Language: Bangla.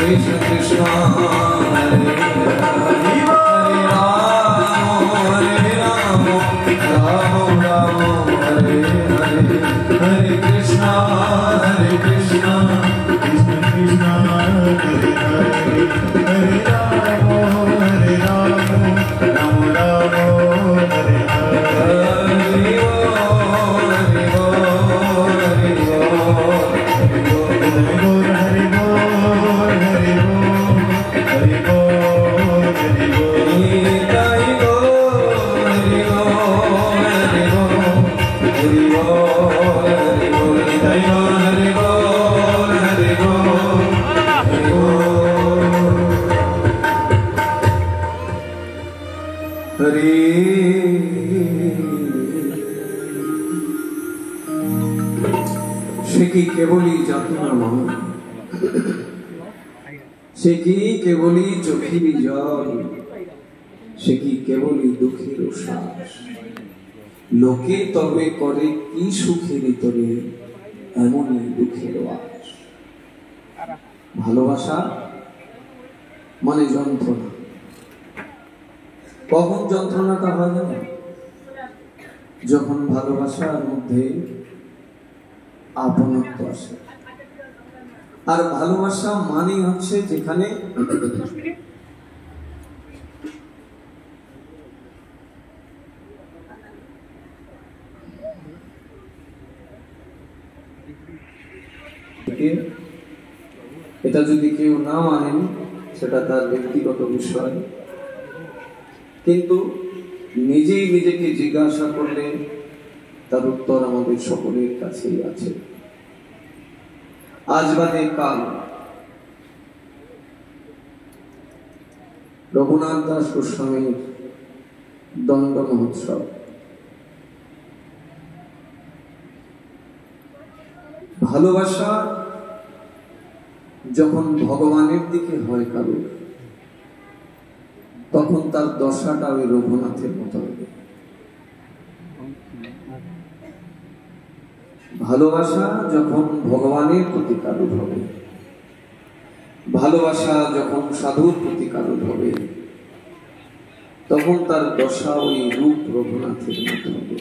Krishna Krishna Hare Hare Hare Rama Rama Rama Hare Hare Hare Krishna Krishna Krishna Hare Hare Hare Rama Rama Rama Hare Hare কেবলই যাতনা মন সে কি কেবলই চোখের জল সে কি কেবলই দুঃখের শ্বাস লোকে তবে করে কি সুখের তরে এমনই দুঃখের আশ ভালোবাসা মানে যন্ত্রণা কখন যন্ত্রণাটা হয় না যখন ভালোবাসার মধ্যে আপনত্ব আসে আর ভালোবাসা মানে হচ্ছে যেখানে এটা যদি কেউ না মানেন সেটা তার ব্যক্তিগত বিষয় কিন্তু নিজেই নিজেকে জিজ্ঞাসা করলে তার উত্তর আমাদের সকলের কাছেই আছে আজ বাদে কাল রঘুনাথ দাস গোস্বামীর দণ্ড মহোৎসব ভালোবাসা যখন ভগবানের দিকে হয় কারো তখন তার দশাটা ওই রঘুনাথের মতো হবে ভালোবাসা যখন ভগবানের প্রতি কারো হবে ভালোবাসা যখন সাধুর প্রতি কারো হবে তখন তার দশা ওই রূপ রঘুনাথের মতো হবে